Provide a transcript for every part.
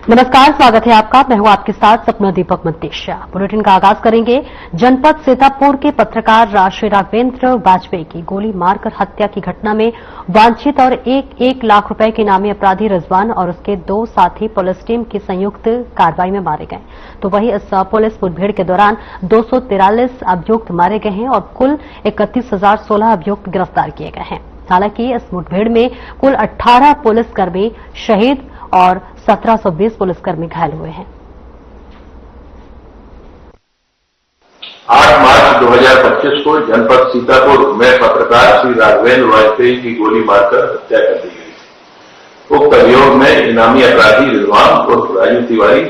नमस्कार, स्वागत है आपका। मैं हूं आपके साथ सपना दीपक मंतेशिया। बुलेटिन का आगाज करेंगे। जनपद सीतापुर के पत्रकार श्री राघवेंद्र वाजपेयी की गोली मारकर हत्या की घटना में वांछित और 1 लाख रुपए के इनामी अपराधी रिजवान और उसके 2 साथी पुलिस टीम की संयुक्त कार्रवाई में मारे गए। तो वहीं इस पुलिस मुठभेड़ के दौरान 243 अभियुक्त मारे गए हैं और कुल 31,016 अभियुक्त गिरफ्तार किए गए हैं। हालांकि इस मुठभेड़ में कुल 18 पुलिसकर्मी शहीद और 1720 पुलिसकर्मी घायल हुए हैं। 8 मार्च 2025 को जनपद सीतापुर में पत्रकार श्री राघवेंद्र वाजपेयी की गोली मारकर हत्या कर दी गई। उक्त अभियोग में इनामी अपराधी रिजवान उर्फ राजू तिवारी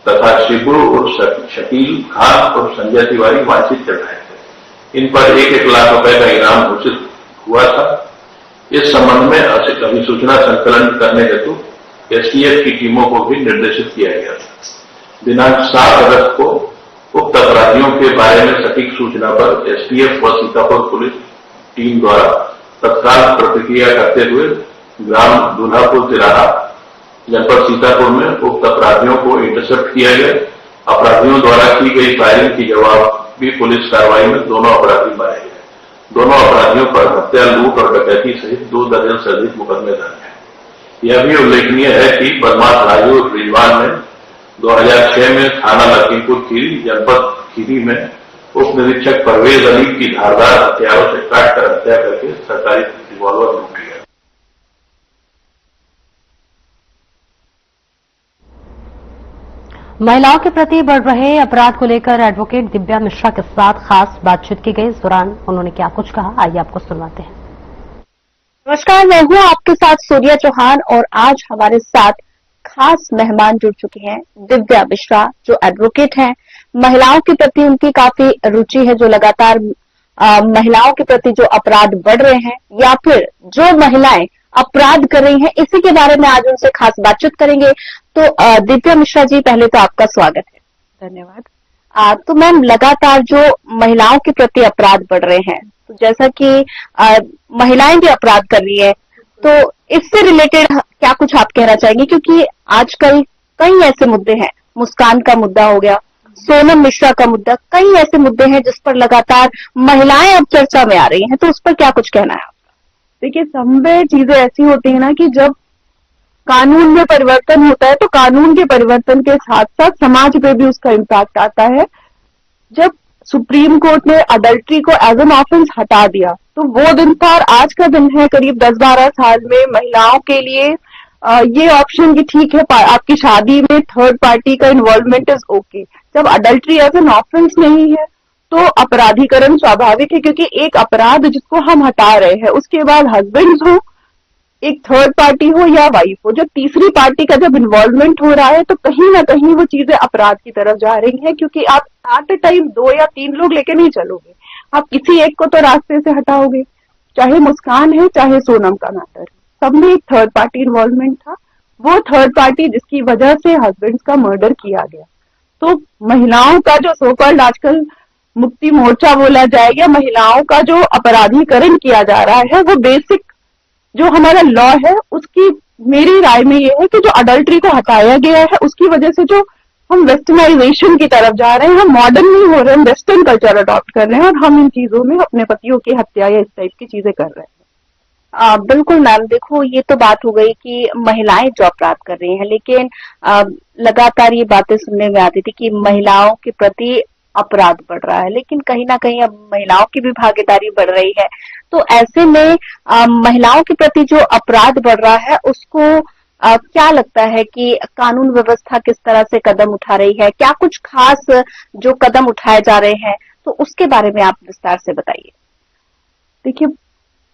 तथा शिबू उर्फ शकील खान उर्फ संजय तिवारी वांछित चल रहे थे। इन पर 1 लाख रुपए का इनाम घोषित हुआ था। इस संबंध में अधिसूचना संकलन करने हेतु एसटीएफ की टीमों को भी निर्देशित किया गया था। दिनांक 7 अगस्त को उक्त अपराधियों के बारे में सटीक सूचना पर एसटीएफ व सीतापुर पुलिस टीम द्वारा तत्काल प्रतिक्रिया करते हुए ग्राम दूल्हापुर तिराहा जनपद सीतापुर में उक्त अपराधियों को इंटरसेप्ट किया गया। अपराधियों द्वारा की गई फायरिंग की जवाबी पुलिस कार्रवाई में दोनों अपराधी मारे गए। दोनों अपराधियों पर हत्या, लूट और डकैती सहित 2 दर्जन से अधिक मुकदमे दर्ज हैं। यह भी उल्लेखनीय है कि बदमाश राजू रिजवान ने 2006 में थाना लखीमपुर खीरी जनपद खीरी में उप निरीक्षक परवेज अली की धारदार हथियारों से काटकर हत्या करके सरकारी रिवॉल्वर लूट लिया। महिलाओं के प्रति बढ़ रहे अपराध को लेकर एडवोकेट दिव्या मिश्रा के साथ खास बातचीत की गई। इस दौरान उन्होंने क्या कुछ कहा, आइए आपको सुनवाते हैं। नमस्कार, मैं हूं आपके साथ सूर्या चौहान और आज हमारे साथ खास मेहमान जुड़ चुके हैं दिव्या मिश्रा, जो एडवोकेट हैं। महिलाओं के प्रति उनकी काफी रुचि है, जो लगातार महिलाओं के प्रति जो अपराध बढ़ रहे हैं या फिर जो महिलाएं अपराध कर रही हैं, इसी के बारे में आज उनसे खास बातचीत करेंगे। तो दिव्या मिश्रा जी, पहले तो आपका स्वागत है। धन्यवाद। तो मैम, लगातार जो महिलाओं के प्रति अपराध बढ़ रहे हैं, तो जैसा कि महिलाएं भी अपराध कर रही है, तो इससे रिलेटेड क्या कुछ आप कहना चाहेंगे? क्योंकि आजकल कई ऐसे मुद्दे हैं, मुस्कान का मुद्दा हो गया, सोनम मिश्रा का मुद्दा, कई ऐसे मुद्दे हैं जिस पर लगातार महिलाएं अब चर्चा में आ रही हैं, तो उस पर क्या कुछ कहना है आपका? देखिए, समय चीजें ऐसी होती है ना कि जब कानून में परिवर्तन होता है तो कानून के परिवर्तन के साथ साथ समाज पे भी उसका इम्पैक्ट आता है। जब सुप्रीम कोर्ट ने अडल्ट्री को एज एन ऑफेंस हटा दिया, तो वो दिन था और आज का दिन है, करीब 10-12 साल में महिलाओं के लिए ये ऑप्शन कि ठीक है, आपकी शादी में थर्ड पार्टी का इन्वॉल्वमेंट इज ओके। जब अडल्ट्री एज एन ऑफेंस नहीं है तो अपराधीकरण स्वाभाविक है, क्योंकि एक अपराध जिसको हम हटा रहे हैं, उसके बाद हस्बैंड हो, एक थर्ड पार्टी हो या वाइफ हो, जब तीसरी पार्टी का जब इन्वॉल्वमेंट हो रहा है तो कहीं ना कहीं वो चीजें अपराध की तरफ जा रही हैं, क्योंकि आप एट अ टाइम 2 या 3 लोग लेके नहीं चलोगे, आप किसी एक को तो रास्ते से हटाओगे। चाहे मुस्कान है, चाहे सोनम का मैटर है, सब में एक थर्ड पार्टी इन्वॉल्वमेंट था। वो थर्ड पार्टी जिसकी वजह से हस्बैंड का मर्डर किया गया। तो महिलाओं का जो सो कॉल्ड आजकल मुक्ति मोर्चा बोला जाए, या महिलाओं का जो अपराधीकरण किया जा रहा है, वो बेसिक जो हमारा लॉ है उसकी मेरी राय में ये है कि जो अडल्ट्री को हटाया गया है, उसकी वजह से जो हम वेस्टर्नाइजेशन की तरफ जा रहे हैं, हम मॉडर्न नहीं हो रहे हैं, वेस्टर्न कल्चर अडॉप्ट कर रहे हैं और हम इन चीजों में अपने पतियों की हत्या या इस टाइप की चीजें कर रहे हैं। बिल्कुल मैम, देखो, ये तो बात हो गई कि महिलाएं जो अपराध कर रही हैं, लेकिन लगातार ये बातें सुनने में आती थी कि महिलाओं के प्रति अपराध बढ़ रहा है, लेकिन कहीं ना कहीं अब महिलाओं की भी भागीदारी बढ़ रही है। तो ऐसे में महिलाओं के प्रति जो अपराध बढ़ रहा है, उसको क्या लगता है कि कानून व्यवस्था किस तरह से कदम उठा रही है? क्या कुछ खास जो कदम उठाए जा रहे हैं, तो उसके बारे में आप विस्तार से बताइए। देखिए,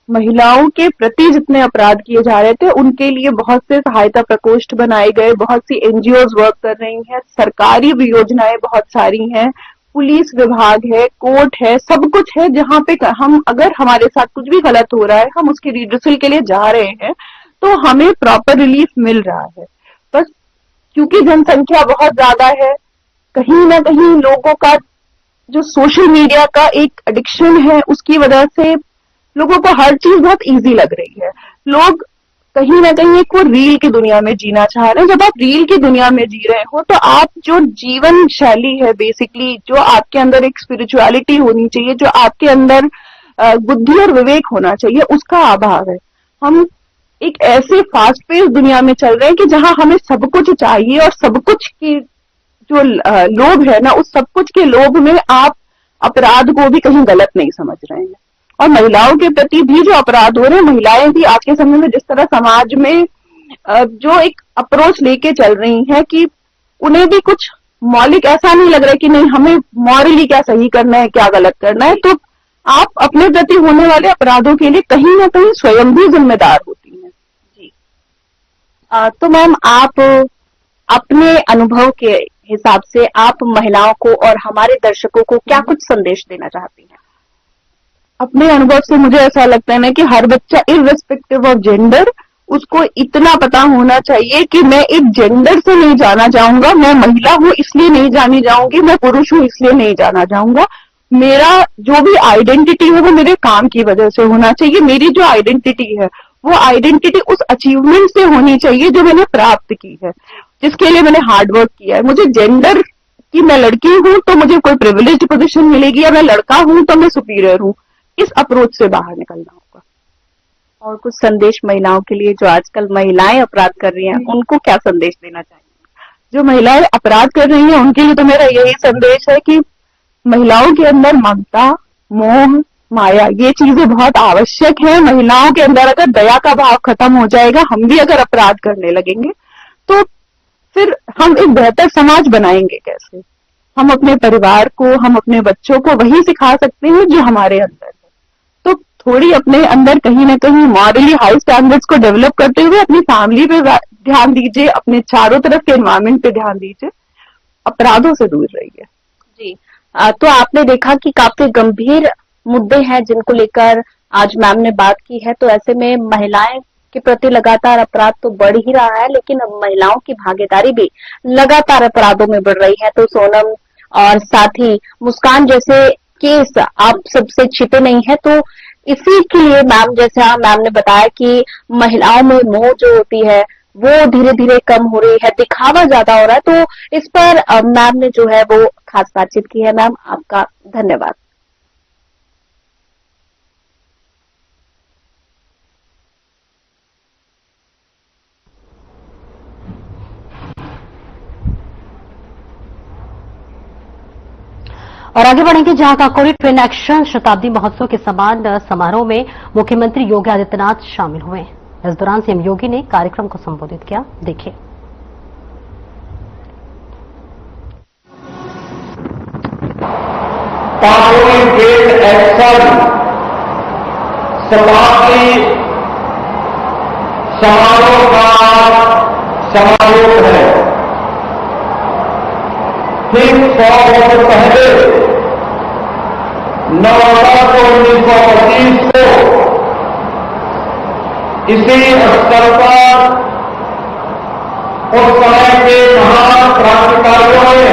महिलाओं के प्रति जितने अपराध किए जा रहे थे, उनके लिए बहुत से सहायता प्रकोष्ठ बनाए गए, बहुत सी एनजीओज वर्क कर रही हैं, सरकारी भी योजनाएं बहुत सारी हैं, पुलिस विभाग है, कोर्ट है, सब कुछ है, जहां पे हम अगर हमारे साथ कुछ भी गलत हो रहा है, हम उसकी रिड्रेसल के लिए जा रहे हैं, तो हमें प्रॉपर रिलीफ मिल रहा है। बस क्योंकि जनसंख्या बहुत ज्यादा है, कहीं ना कहीं लोगों का जो सोशल मीडिया का एक एडिक्शन है, उसकी वजह से लोगों को हर चीज बहुत इजी लग रही है। लोग कहीं ना कहीं एक वो रील की दुनिया में जीना चाह रहे हैं। जब आप रील की दुनिया में जी रहे हो तो आप जो जीवन शैली है, बेसिकली जो आपके अंदर एक स्पिरिचुअलिटी होनी चाहिए, जो आपके अंदर बुद्धि और विवेक होना चाहिए, उसका अभाव है। हम एक ऐसे फास्ट पेस दुनिया में चल रहे हैं कि जहां हमें सब कुछ चाहिए और सब कुछ की जो लोभ है ना, उस सब कुछ के लोभ में आप अपराध को भी कहीं गलत नहीं समझ रहे हैं। और महिलाओं के प्रति भी जो अपराध हो रहे हैं, महिलाएं भी आज के समय में जिस तरह समाज में जो एक अप्रोच लेके चल रही हैं कि उन्हें भी कुछ मौलिक ऐसा नहीं लग रहा है कि नहीं हमें मॉरली क्या सही करना है, क्या गलत करना है, तो आप अपने प्रति होने वाले अपराधों के लिए कहीं ना कहीं स्वयं भी जिम्मेदार होती हैं। जी। तो मैम, आप अपने अनुभव के हिसाब से आप महिलाओं को और हमारे दर्शकों को क्या कुछ संदेश देना चाहती हैं? अपने अनुभव से मुझे ऐसा लगता है ना कि हर बच्चा इररेस्पेक्टिव ऑफ जेंडर, उसको इतना पता होना चाहिए कि मैं एक जेंडर से नहीं जाना चाहूंगा, मैं महिला हूं इसलिए नहीं जानी जाऊंगी, मैं पुरुष हूं इसलिए नहीं जाना चाहूंगा। मेरा जो भी आइडेंटिटी है वो मेरे काम की वजह से होना चाहिए। मेरी जो आइडेंटिटी है वो आइडेंटिटी उस अचीवमेंट से होनी चाहिए जो मैंने प्राप्त की है, जिसके लिए मैंने हार्डवर्क किया है। मुझे जेंडर कि मैं लड़की हूं तो मुझे कोई प्रिविलेज्ड पोजीशन मिलेगी, या मैं लड़का हूं तो मैं सुपीरियर हूं, इस अप्रोच से बाहर निकलना होगा। और कुछ संदेश महिलाओं के लिए जो आजकल महिलाएं अपराध कर रही हैं, उनको क्या संदेश देना चाहिए? जो महिलाएं अपराध कर रही हैं उनके लिए तो मेरा यही संदेश है कि महिलाओं के अंदर ममता, मोह, माया, ये चीजें बहुत आवश्यक है। महिलाओं के अंदर अगर दया का भाव खत्म हो जाएगा, हम भी अगर अपराध करने लगेंगे, तो फिर हम एक बेहतर समाज बनाएंगे कैसे? हम अपने परिवार को, हम अपने बच्चों को वही सिखा सकते हैं जो हमारे अंदर है। तो थोड़ी अपने अंदर कहीं ना कहीं मॉरली हाई स्टैंडर्ड्स को डेवलप करते हुए अपनी फैमिली पे ध्यान दीजिए, अपने चारों तरफ के एनवायरमेंट पे ध्यान दीजिए, अपराधों से दूर रहिए। जी। तो आपने देखा कि काफी गंभीर मुद्दे हैं जिनको लेकर आज मैम ने बात की है। तो ऐसे में महिलाएं के प्रति लगातार अपराध तो बढ़ ही रहा है, लेकिन अब महिलाओं की भागीदारी भी लगातार अपराधों में बढ़ रही है। तो सोनम और साथ ही मुस्कान जैसे केस आप सबसे छिपे नहीं है। तो इसी के लिए मैम, जैसे मैम ने बताया कि महिलाओं में मोह जो होती है वो धीरे धीरे कम हो रही है, दिखावा ज्यादा हो रहा है। तो इस पर मैम ने जो है वो खास बातचीत की है। मैम, आपका धन्यवाद। और आगे बढ़ेंगे जहां काकोरी ट्रेन एक्शन शताब्दी महोत्सव के समान समारोह में मुख्यमंत्री योगी आदित्यनाथ शामिल हुए। इस दौरान सीएम योगी ने कार्यक्रम को संबोधित किया। देखिए। काकोरी ट्रेन एक्शन शताब्दी समारोह का समारोह है। ठीक 100 वर्ष पहले 9 अगस्त 1925 को इसी स्तर पर उस समय के महान क्रांतिकारियों ने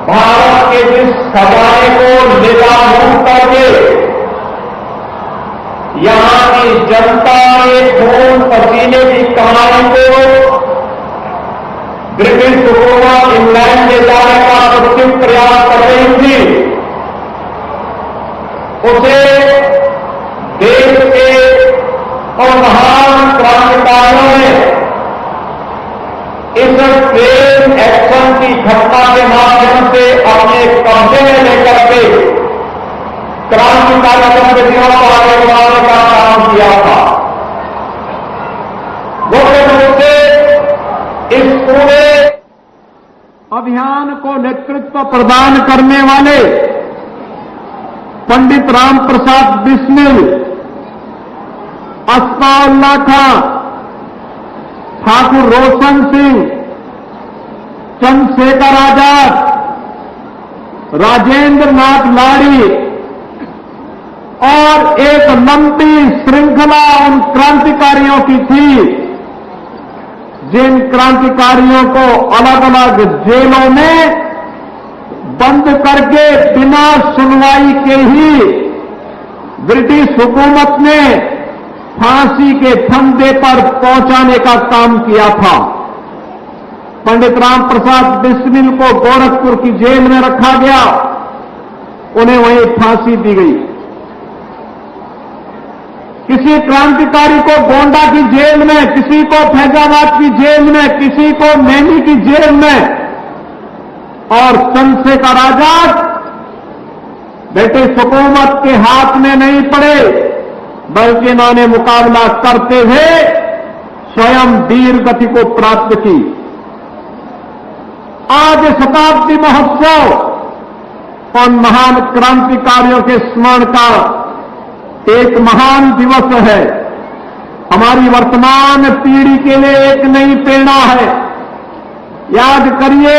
भारत के जिस खजाने को निलाम करके यहां की जनता के खून पसीने की कमाई को ब्रिटिश हुकूमत इंग्लैंड ले जाने का पश्चिम प्रयास कर रही थी, उसे देश के और महान क्रांतिकारियों ने इस ट्रेन एक्शन की घटना के माध्यम से अपने कब्जे में लेकर के क्रांतिकारी गतिविधियों को आगे बढ़ाने का काम किया था। मुख्य रूप से इस पूरे अभियान को नेतृत्व प्रदान करने वाले पंडित राम प्रसाद बिस्मिल, अस्फाउल्लाह खां, ठाकुर रोशन सिंह, चंद्रशेखर आजाद, राजेंद्र नाथ लाड़ी और एक लंबी श्रृंखला उन क्रांतिकारियों की थी जिन क्रांतिकारियों को अलग अलग जेलों में बंद करके बिना सुनवाई के ही ब्रिटिश हुकूमत ने फांसी के फंदे पर पहुंचाने का काम किया था। पंडित राम प्रसाद बिस्मिल को गोरखपुर की जेल में रखा गया, उन्हें वहीं फांसी दी गई। किसी क्रांतिकारी को गोंडा की जेल में, किसी को फैजाबाद की जेल में, किसी को नैनी की जेल में, और चंद्रशेखर आजाद ब्रिटिश हुकूमत के हाथ में नहीं पड़े, बल्कि इन्होंने मुकाबला करते हुए स्वयं वीर गति को प्राप्त की। आज शताब्दी महोत्सव उन महान क्रांतिकारियों के स्मरण का एक महान दिवस है। हमारी वर्तमान पीढ़ी के लिए एक नई प्रेरणा है। याद करिए,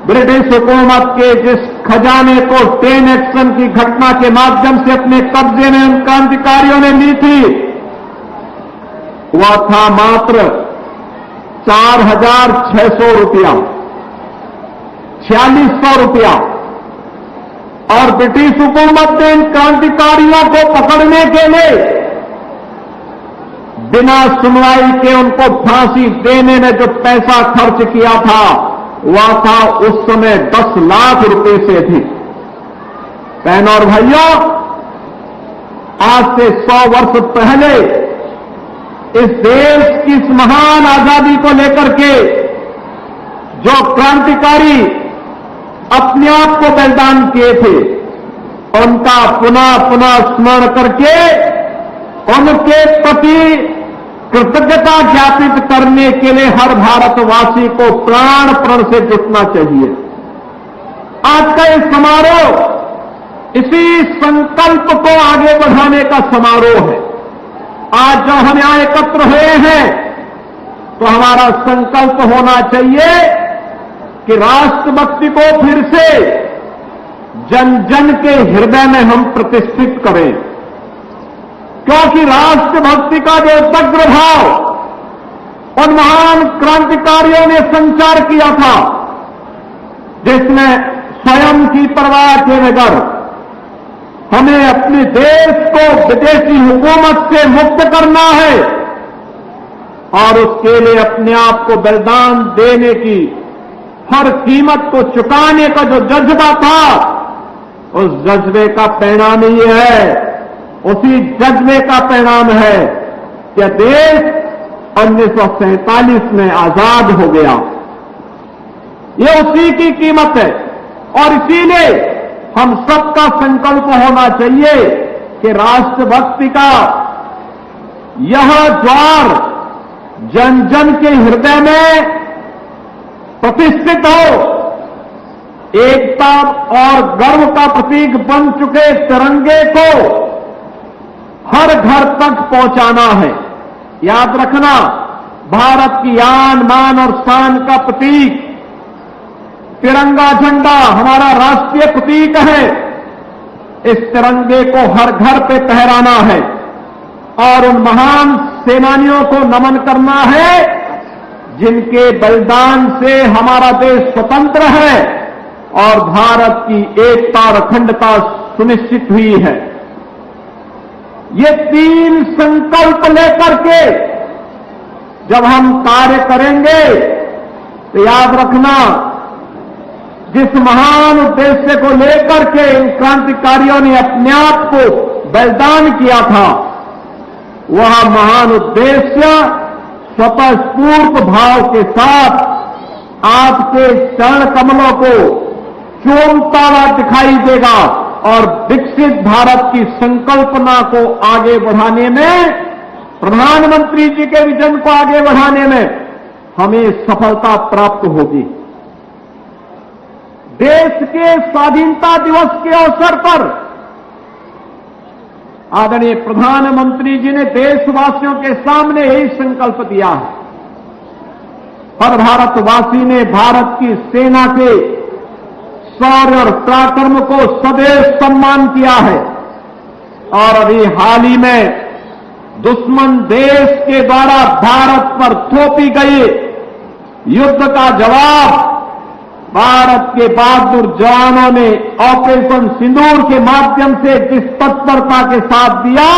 ब्रिटिश हुकूमत के जिस खजाने को 10 एक्शन की घटना के माध्यम से अपने कब्जे में उन क्रांतिकारियों ने ली थी, वह था मात्र 4,600 रुपया, 4600 रुपया। और ब्रिटिश हुकूमत ने इन क्रांतिकारियों को पकड़ने के लिए बिना सुनवाई के उनको फांसी देने में जो पैसा खर्च किया था, वह था उस समय 10 लाख रुपए से अधिक। बहनों और भाइयों, आज से 100 वर्ष पहले इस देश की इस महान आजादी को लेकर के जो क्रांतिकारी अपने आप को बलिदान किए थे, उनका पुनः पुनः स्मरण करके उनके प्रति कृतज्ञता ज्ञापित करने के लिए हर भारतवासी को प्राण प्रण से जुटना चाहिए। आज का ये समारोह इसी संकल्प को आगे बढ़ाने का समारोह है। आज जब हम यहां एकत्र हुए हैं, तो हमारा संकल्प होना चाहिए कि राष्ट्रभक्ति को फिर से जन जन के हृदय में हम प्रतिष्ठित करें, क्योंकि राष्ट्रभक्ति का जो उदग्र भाव उन महान क्रांतिकारियों ने संचार किया था, जिसमें स्वयं की परवाह किए बगैर हमें अपने देश को विदेशी हुकूमत से मुक्त करना है, और उसके लिए अपने आप को बलिदान देने की, हर कीमत को चुकाने का जो जज्बा था, उस जज्बे का परिणाम ये है, उसी जज्बे का परिणाम है कि देश 1947 में आजाद हो गया। ये उसी की कीमत है, और इसीलिए हम सबका संकल्प होना चाहिए कि राष्ट्रभक्ति का यह ज्वार जन जन के हृदय में प्रतिष्ठित हो। एकता और गर्व का प्रतीक बन चुके तिरंगे को हर घर तक पहुंचाना है। याद रखना, भारत की आन मान और शान का प्रतीक तिरंगा झंडा हमारा राष्ट्रीय प्रतीक है। इस तिरंगे को हर घर पे फहराना है और उन महान सेनानियों को नमन करना है जिनके बलिदान से हमारा देश स्वतंत्र है और भारत की एकता और अखंडता सुनिश्चित हुई है। ये 3 संकल्प लेकर के जब हम कार्य करेंगे, तो याद रखना, जिस महान उद्देश्य को लेकर के इन क्रांतिकारियों ने अपने आप को बलिदान किया था, वह महान उद्देश्य स्वतःस्फूर्त भाव के साथ आपके चरण कमलों को चूमता हुआ दिखाई देगा और विकसित भारत की संकल्पना को आगे बढ़ाने में, प्रधानमंत्री जी के विजन को आगे बढ़ाने में हमें सफलता प्राप्त होगी। देश के स्वाधीनता दिवस के अवसर पर आदरणीय प्रधानमंत्री जी ने देशवासियों के सामने यही संकल्प दिया है। हर भारतवासी ने भारत की सेना के शौर्य और पराक्रम को सदैव सम्मान किया है, और अभी हाल ही में दुश्मन देश के द्वारा भारत पर थोपी गई युद्ध का जवाब भारत के बहादुर जवानों ने ऑपरेशन सिंदूर के माध्यम से जिस तत्परता के साथ दिया,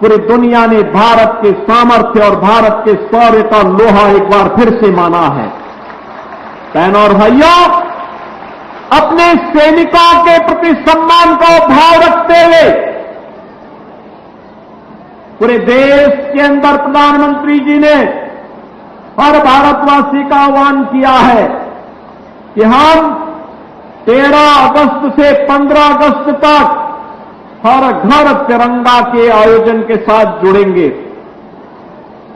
पूरी दुनिया ने भारत के सामर्थ्य और भारत के शौर्य का लोहा एक बार फिर से माना है। बहनों और भाइयों, अपने सैनिकों के प्रति सम्मान को भाव रखते हुए पूरे देश के अंदर प्रधानमंत्री जी ने हर भारतवासी का आह्वान किया है कि हम 13 अगस्त से 15 अगस्त तक हर घर तिरंगा के आयोजन के साथ जुड़ेंगे।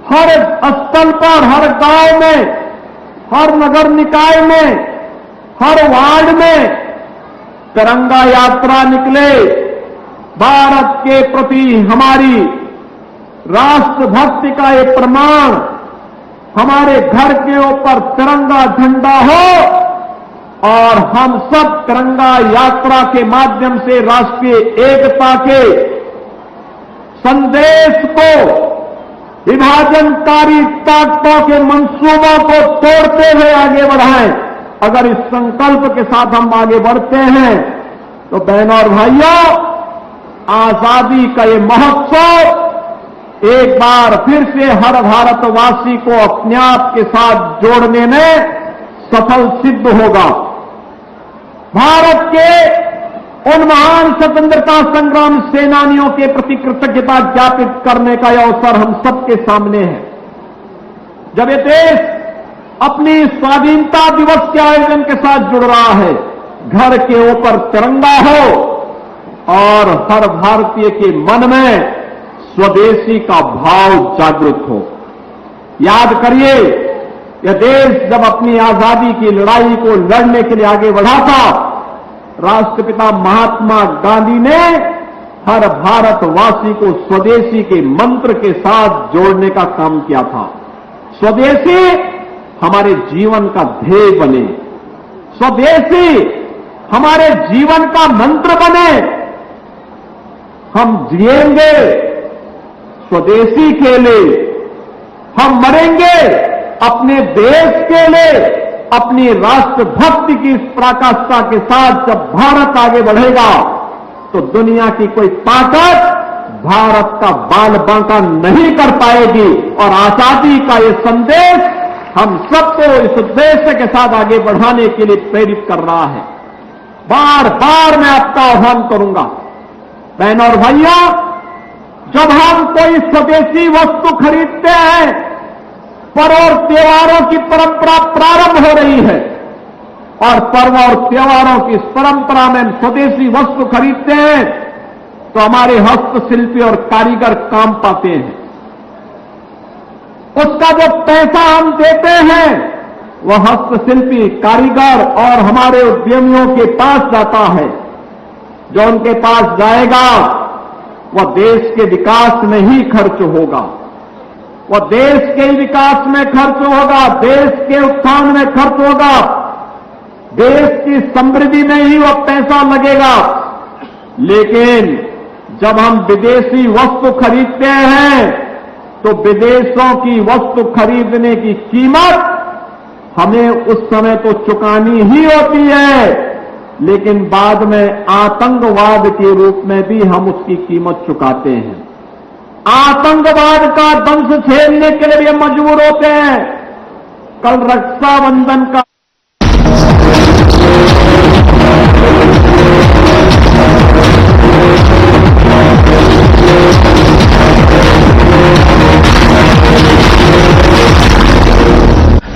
हर स्थल पर, हर गांव में, हर नगर निकाय में, हर वार्ड में तिरंगा यात्रा निकले। भारत के प्रति हमारी राष्ट्रभक्ति का ये प्रमाण हमारे घर के ऊपर तिरंगा झंडा हो और हम सब तिरंगा यात्रा के माध्यम से राष्ट्रीय एकता के संदेश को, विभाजनकारी ताकतों के मंसूबों को तोड़ते हुए आगे बढ़ाएं। अगर इस संकल्प के साथ हम आगे बढ़ते हैं तो बहनों और भाइयों, आजादी का ये महोत्सव एक बार फिर से हर भारतवासी को अपने आप के साथ जोड़ने में सफल सिद्ध होगा। भारत के उन महान स्वतंत्रता संग्राम सेनानियों के प्रति कृतज्ञता ज्ञापित करने का यह अवसर हम सबके सामने है। जब ये देश अपनी स्वाधीनता दिवस के आयोजन के साथ जुड़ रहा है, घर के ऊपर तिरंगा हो और हर भारतीय के मन में स्वदेशी का भाव जागृत हो। याद करिए, यह देश जब अपनी आजादी की लड़ाई को लड़ने के लिए आगे बढ़ा था, राष्ट्रपिता महात्मा गांधी ने हर भारतवासी को स्वदेशी के मंत्र के साथ जोड़ने का काम किया था। स्वदेशी हमारे जीवन का ध्येय बने, स्वदेशी हमारे जीवन का मंत्र बने। हम जिएंगे स्वदेशी के लिए, हम मरेंगे अपने देश के लिए। अपनी राष्ट्रभक्ति की इस पराकाष्ठा के साथ जब भारत आगे बढ़ेगा तो दुनिया की कोई ताकत भारत का बाल बांका नहीं कर पाएगी। और आजादी का ये संदेश हम सबको इस उद्देश्य के साथ आगे बढ़ाने के लिए प्रेरित कर रहा है। बार बार मैं आपका आह्वान करूंगा, बहनों और भाइयों, जब हम कोई स्वदेशी वस्तु खरीदते हैं, पर्व और त्योहारों की परंपरा प्रारंभ हो रही है और पर्व और त्योहारों की इस परंपरा में हम स्वदेशी वस्तु खरीदते हैं तो हमारे हस्तशिल्पी और कारीगर काम पाते हैं। उसका जो पैसा हम देते हैं वह हस्तशिल्पी, कारीगर और हमारे उद्यमियों के पास जाता है। जो उनके पास जाएगा वह देश के विकास में ही खर्च होगा, वह देश के विकास में खर्च होगा, देश के उत्थान में खर्च होगा, देश की समृद्धि में ही वह पैसा लगेगा। लेकिन जब हम विदेशी वस्तु खरीदते हैं तो विदेशों की वस्तु खरीदने की कीमत हमें उस समय तो चुकानी ही होती है, लेकिन बाद में आतंकवाद के रूप में भी हम उसकी कीमत चुकाते हैं। आतंकवाद का दंश झेलने के लिए भी हम मजबूर होते हैं। कल रक्षाबंधन का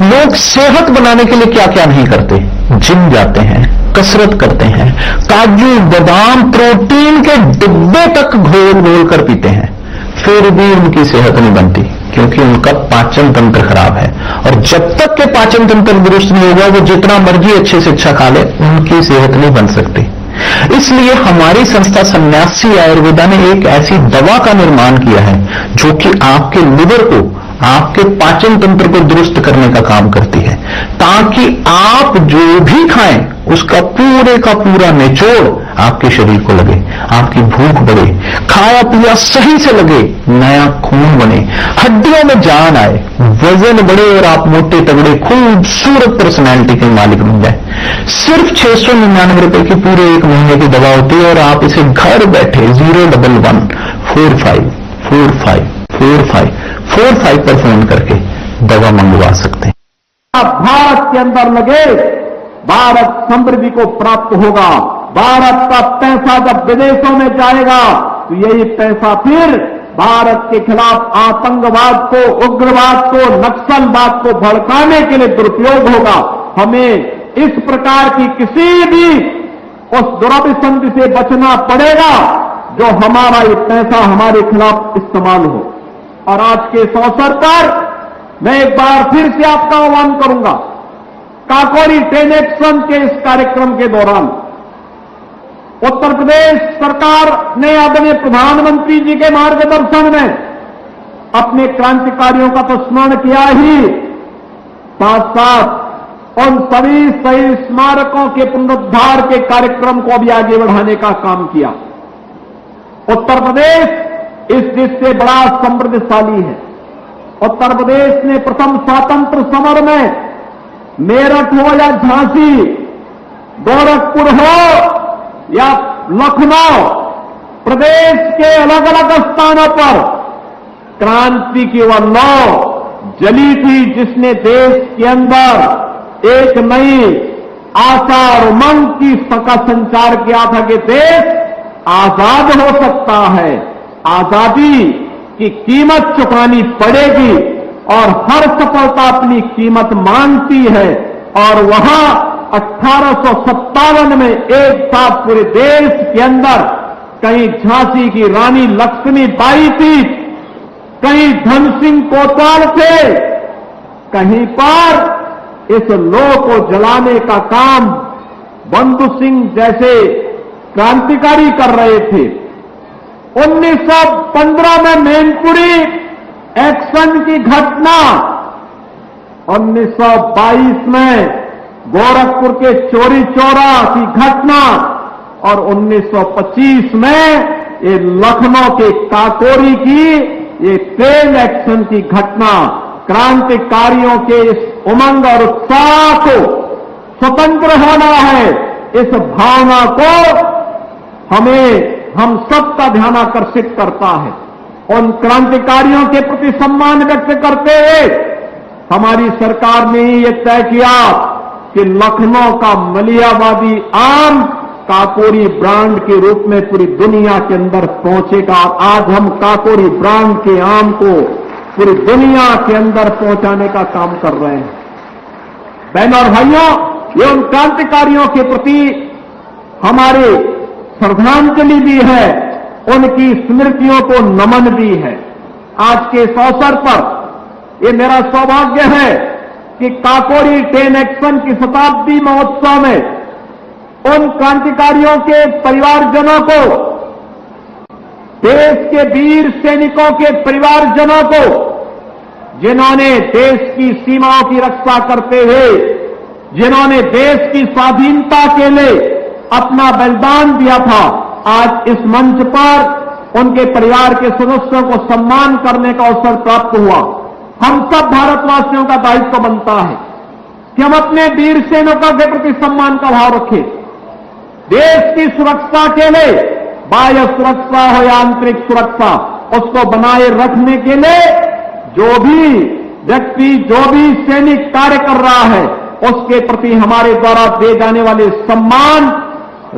लोग सेहत बनाने के लिए क्या क्या नहीं करते, जिम जाते हैं, कसरत करते हैं, काजू बादाम प्रोटीन के डिब्बे तक घोल घोल कर पीते हैं, फिर भी उनकी सेहत नहीं बनती क्योंकि उनका पाचन तंत्र खराब है। और जब तक के पाचन तंत्र दुरुस्त नहीं होगा, वो जितना मर्जी अच्छे से अच्छा खा ले, उनकी सेहत नहीं बन सकती। इसलिए हमारी संस्था सन्यासी आयुर्वेदा ने एक ऐसी दवा का निर्माण किया है जो कि आपके लिवर को, आपके पाचन तंत्र को दुरुस्त करने का काम करती है, ताकि आप जो भी खाएं उसका पूरे का पूरा निचोड़ आपके शरीर को लगे, आपकी भूख बढ़े, खाया पिया सही से लगे, नया खून बने, हड्डियों में जान आए, वजन बढ़े और आप मोटे तगड़े खूबसूरत पर्सनैलिटी के मालिक बन जाए। सिर्फ 699 रुपए की पूरे 1 महीने की दवा होती है और आप इसे घर बैठे 01145 4545 पर फोन करके दवा मंगवा सकते हैं। भारत के अंदर लगे, भारत समृद्धि को प्राप्त होगा। भारत का पैसा जब विदेशों में जाएगा तो यही पैसा फिर भारत के खिलाफ आतंकवाद को, उग्रवाद को, नक्सलवाद को भड़काने के लिए दुरुपयोग होगा। हमें इस प्रकार की किसी भी उस दुराभिसंधि से बचना पड़ेगा जो हमारा ये पैसा हमारे खिलाफ इस्तेमाल हो। और आज के इस अवसर पर मैं एक बार फिर से आपका आह्वान करूंगा, काकोरी 10 एक्शन के इस कार्यक्रम के दौरान उत्तर प्रदेश सरकार ने अपने प्रधानमंत्री जी के मार्गदर्शन में अपने क्रांतिकारियों का तो स्मरण किया ही, साथ साथ उन सभी शहीद स्मारकों के पुनरुद्धार के कार्यक्रम को भी आगे बढ़ाने का काम किया। उत्तर प्रदेश इस देश से बड़ा समृद्धशाली है। उत्तर प्रदेश ने प्रथम स्वतंत्र समर में मेरठ हो या झांसी, गोरखपुर हो या लखनऊ, प्रदेश के अलग अलग स्थानों पर क्रांति की वह लौ जली थी जिसने देश के अंदर एक नई आशा और उमंग की का संचार किया था कि देश आजाद हो सकता है, आजादी की कीमत चुकानी पड़ेगी और हर सफलता अपनी कीमत मांगती है। और वहां 1857 में एक साथ पूरे देश के अंदर कहीं झांसी की रानी लक्ष्मीबाई थी, कहीं धन सिंह कोतवाल थे, कहीं पर इस लौ को जलाने का काम बंधु सिंह जैसे क्रांतिकारी कर रहे थे। 1915 में मैनपुरी एक्शन की घटना, 1922 में गोरखपुर के चोरी चौरा की घटना और 1925 में ये लखनऊ के काकोरी की ये ट्रेन एक्शन की घटना क्रांतिकारियों के इस उमंग और उत्साह को स्वतंत्र होना है, इस भावना को हम सबका ध्यान आकर्षित करता है। उन क्रांतिकारियों के प्रति सम्मान व्यक्त करते हुए हमारी सरकार ने ये तय किया कि लखनऊ का मलियाबादी आम काकोरी ब्रांड के रूप में पूरी दुनिया के अंदर पहुंचेगा। आज हम काकोरी ब्रांड के आम को पूरी दुनिया के अंदर पहुंचाने का काम कर रहे हैं। बहनों और भाइयों, ये उन क्रांतिकारियों के प्रति हमारे श्रद्धांजलि भी है, उनकी स्मृतियों को नमन भी है। आज के इस अवसर पर ये मेरा सौभाग्य है कि काकोरी 10 एक्शन की शताब्दी महोत्सव में उन क्रांतिकारियों के परिवारजनों को, देश के वीर सैनिकों के परिवारजनों को, जिन्होंने देश की सीमाओं की रक्षा करते हुए, जिन्होंने देश की स्वाधीनता के लिए अपना बलिदान दिया था, आज इस मंच पर उनके परिवार के सदस्यों को सम्मान करने का अवसर प्राप्त हुआ। हम सब भारतवासियों का दायित्व बनता है कि हम अपने वीर सैनिकों के प्रति सम्मान का भाव रखें। देश की सुरक्षा के लिए, बाह्य सुरक्षा हो या आंतरिक सुरक्षा, उसको बनाए रखने के लिए जो भी व्यक्ति, जो भी सैनिक कार्य कर रहा है, उसके प्रति हमारे द्वारा दिए जाने वाले सम्मान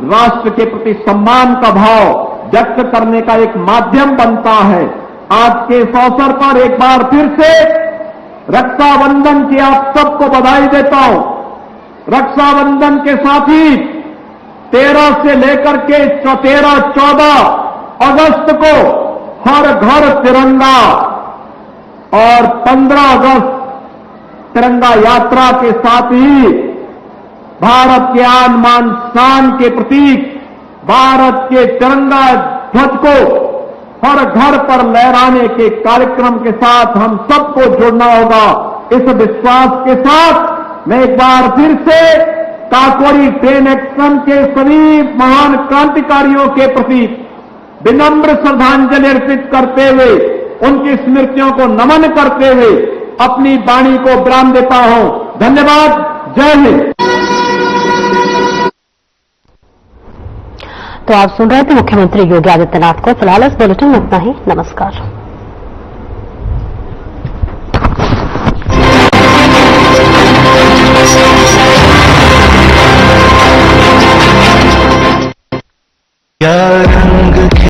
राष्ट्र के प्रति सम्मान का भाव व्यक्त करने का एक माध्यम बनता है। आज के इस अवसर पर एक बार फिर से रक्षाबंधन की आप सबको बधाई देता हूं। रक्षाबंधन के साथ ही 13 से लेकर के 13-14 अगस्त को हर घर तिरंगा और 15 अगस्त तिरंगा यात्रा के साथ ही भारत के आन मान शान के प्रतीक भारत के तिरंगा ध्वज को हर घर पर लहराने के कार्यक्रम के साथ हम सबको जुड़ना होगा। इस विश्वास के साथ मैं एक बार फिर से काकोरी 10 एक्शन के सभी महान क्रांतिकारियों के प्रति विनम्र श्रद्धांजलि अर्पित करते हुए, उनकी स्मृतियों को नमन करते हुए अपनी वाणी को विराम देता हूं। धन्यवाद। जय हिंद। तो आप सुन रहे थे मुख्यमंत्री योगी आदित्यनाथ को। फिलहाल इस बुलेटिन में इतना ही। नमस्कार।